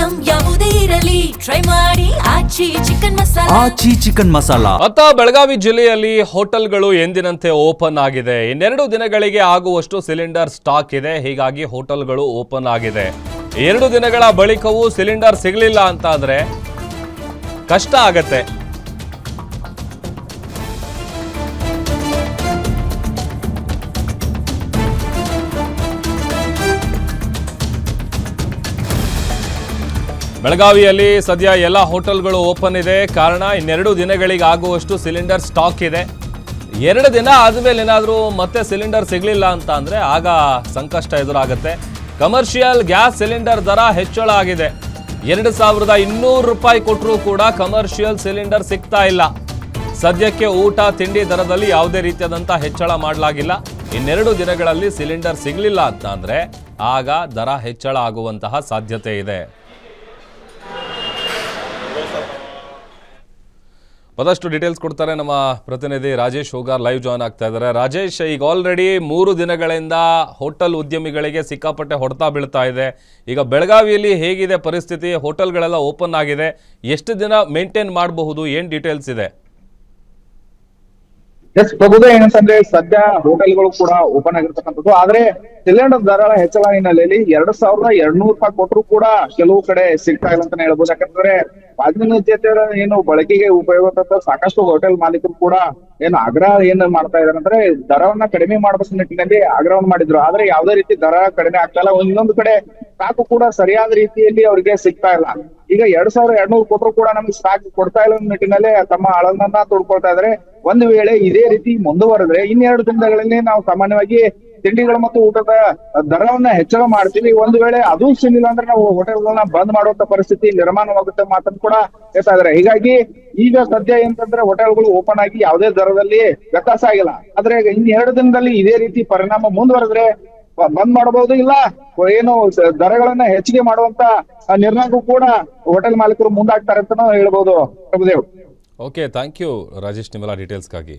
Item ಯಾವುದೇ ಇರಲಿ try ಮಾಡಿ ಆಚಿ ಚಿಕನ್ ಮಸಾಲಾ. ಅತ್ತ ಬೆಳಗಾವಿ ಜಿಲ್ಲೆಯಲ್ಲಿ ಹೋಟೆಲ್ಗಳು ಎಂದಿನಂತೆ ಓಪನ್ ಆಗಿದೆ. ಇನ್ನೆರಡು ದಿನಗಳಿಗೆ ಆಗುವಷ್ಟು ಸಿಲಿಂಡರ್ ಸ್ಟಾಕ್ ಇದೆ. ಹೀಗಾಗಿ ಹೋಟೆಲ್ಗಳು ಓಪನ್ ಆಗಿದೆ. 2 ದಿನಗಳ ಬಳಿಕವೂ ಸಿಲಿಂಡರ್ ಸಿಗಲಿಲ್ಲ ಅಂತ ಆದ್ರೆ ಕಷ್ಟ ಆಗತ್ತೆ. ಬೆಳಗಾವಿಯಲ್ಲಿ ಸದ್ಯ ಎಲ್ಲ ಹೋಟೆಲ್ಗಳು ಓಪನ್ ಇದೆ. ಕಾರಣ ಇನ್ನೆರಡು ದಿನಗಳಿಗೆ ಆಗುವಷ್ಟು ಸಿಲಿಂಡರ್ ಸ್ಟಾಕ್ ಇದೆ. 2 ದಿನ ಆದಮೇಲೆ ಏನಾದರೂ ಮತ್ತೆ ಸಿಲಿಂಡರ್ ಸಿಗಲಿಲ್ಲ ಅಂತ ಅಂದರೆ ಆಗ ಸಂಕಷ್ಟ ಎದುರಾಗುತ್ತೆ. ಕಮರ್ಷಿಯಲ್ ಗ್ಯಾಸ್ ಸಿಲಿಂಡರ್ ದರ ಹೆಚ್ಚಳ ಆಗಿದೆ. 2200 ರೂಪಾಯಿ ಕೊಟ್ಟರೂ ಕೂಡ ಕಮರ್ಷಿಯಲ್ ಸಿಲಿಂಡರ್ ಸಿಗ್ತಾ ಇಲ್ಲ. ಸದ್ಯಕ್ಕೆ ಊಟ ತಿಂಡಿ ದರದಲ್ಲಿ ಯಾವುದೇ ರೀತಿಯಾದಂಥ ಹೆಚ್ಚಳ ಮಾಡಲಾಗಿಲ್ಲ. ಇನ್ನೆರಡು ದಿನಗಳಲ್ಲಿ ಸಿಲಿಂಡರ್ ಸಿಗಲಿಲ್ಲ ಅಂತ ಅಂದರೆ ಆಗ ದರ ಹೆಚ್ಚಳ ಆಗುವಂತಹ ಸಾಧ್ಯತೆ ಇದೆ. ಮತ್ತಷ್ಟು ಡೀಟೇಲ್ಸ್ ಕೊಡ್ತಾರೆ ನಮ್ಮ ಪ್ರತಿನಿಧಿ ರಾಜೇಶ್ ಹೋಗಾರ್ ಲೈವ್ ಜಾಯ್ನ್ ಆಗ್ತಾ ಇದ್ದಾರೆ. ರಾಜೇಶ್, ಈಗ ಆಲ್ರೆಡಿ 3 ದಿನಗಳಿಂದ ಹೋಟೆಲ್ ಉದ್ಯಮಿಗಳಿಗೆ ಸಿಕ್ಕಾಪಟ್ಟೆ ಹೊಡೆತ ಬೀಳ್ತಾ ಇದೆ. ಈಗ ಬೆಳಗಾವಿಯಲ್ಲಿ ಹೇಗಿದೆ ಪರಿಸ್ಥಿತಿ? ಹೋಟೆಲ್ಗಳೆಲ್ಲ ಓಪನ್ ಆಗಿದೆ. ಎಷ್ಟು ದಿನ ಮೇಂಟೈನ್ ಮಾಡಬಹುದು? ಏನು ಡೀಟೇಲ್ಸ್ ಇದೆ? ಎಸ್ ಪ್ರಭುದ, ಏನಂತಂದ್ರೆ ಸದ್ಯ ಹೋಟೆಲ್ಗಳು ಕೂಡ ಓಪನ್ ಆಗಿರ್ತಕ್ಕಂಥದ್ದು. ಆದ್ರೆ ಸಿಲಿಂಡರ್ ದರ ಹೆಚ್ಚಳ ಹಿನ್ನೆಲೆಯಲ್ಲಿ 2200 ರೂಪಾಯಿ ಕೊಟ್ಟರು ಕೂಡ ಕೆಲವು ಕಡೆ ಸಿಗ್ತಾ ಇಲ್ಲ ಅಂತಾನೆ ಹೇಳ್ಬೋದು. ಯಾಕಂದ್ರೆ ಪಾನೀಯತೆ ಏನು ಬಳಕೆಗೆ ಉಪಯೋಗ ಸಾಕಷ್ಟು ಹೋಟೆಲ್ ಮಾಲೀಕರು ಕೂಡ ಏನು ಆಗ್ರಹ ಏನ್ ಮಾಡ್ತಾ ಇದಾರೆ ಅಂದ್ರೆ ದರವನ್ನ ಕಡಿಮೆ ಮಾಡಬೇಕು ನಿಟ್ಟಿನಲ್ಲಿ ಆಗ್ರಹವನ್ನು ಮಾಡಿದ್ರು. ಆದ್ರೆ ಯಾವುದೇ ರೀತಿ ದರ ಕಡಿಮೆ ಆಗ್ತಾ ಇಲ್ಲ. ಇನ್ನೊಂದು ಕಡೆ ಸ್ಟಾಕ್ ಕೂಡ ಸರಿಯಾದ ರೀತಿಯಲ್ಲಿ ಅವ್ರಿಗೆ ಸಿಗ್ತಾ ಇಲ್ಲ. ಈಗ 2200 ಕೊಟ್ಟರು ಕೂಡ ನಮ್ಗೆ ಸ್ಟಾಕ್ ಕೊಡ್ತಾ ಇಲ್ಲ ನಿಟ್ಟಿನಲ್ಲಿ ತಮ್ಮ ಅಳಲನ್ನ ತೋಡ್ಕೊಳ್ತಾ ಇದಾರೆ. ಒಂದು ವೇಳೆ ಇದೇ ರೀತಿ ಮುಂದುವರೆದ್ರೆ ಇನ್ನೆರಡು ದಿನಗಳಲ್ಲಿ ನಾವು ಸಾಮಾನ್ಯವಾಗಿ ತಿಂಡಿಗಳು ಮತ್ತು ಊಟದ ದರವನ್ನ ಹೆಚ್ಚಳ ಮಾಡ್ತೀವಿ. ಒಂದು ವೇಳೆ ಅದು ಸಿಗಲಿಲ್ಲ ಅಂದ್ರೆ ನಾವು ಹೋಟೆಲ್ಗಳನ್ನ ಬಂದ್ ಮಾಡುವಂತ ಪರಿಸ್ಥಿತಿ ನಿರ್ಮಾಣವಾಗುತ್ತೆ ಮಾತನ್ನು ಕೂಡ ಹೇಳ್ತಾ ಇದಾರೆ. ಹೀಗಾಗಿ ಈಗ ಸದ್ಯ ಏನಂತಂದ್ರೆ ಹೋಟೆಲ್ಗಳು ಓಪನ್ ಆಗಿ ಯಾವುದೇ ದರದಲ್ಲಿ ವ್ಯತ್ಯಾಸ ಆಗಿಲ್ಲ. ಆದ್ರೆ ಇನ್ನೆರಡು ದಿನದಲ್ಲಿ ಇದೇ ರೀತಿ ಪರಿಣಾಮ ಮುಂದುವರೆದ್ರೆ ಬಂದ್ ಮಾಡಬಹುದು, ಇಲ್ಲ ಏನು ದರಗಳನ್ನ ಹೆಚ್ಚಿಗೆ ಮಾಡುವಂತ ನಿರ್ಣಯಕ್ಕೂ ಕೂಡ ಹೋಟೆಲ್ ಮಾಲೀಕರು ಮುಂದಾಗ್ತಾರೆ ಅಂತ ನಾವು ಹೇಳ್ಬೋದು. Prabhudev. Okay, thank you Rajesh ನಿಮ್ಮೆಲ್ಲ ಡೀಟೇಲ್ಸ್ಗಾಗಿ.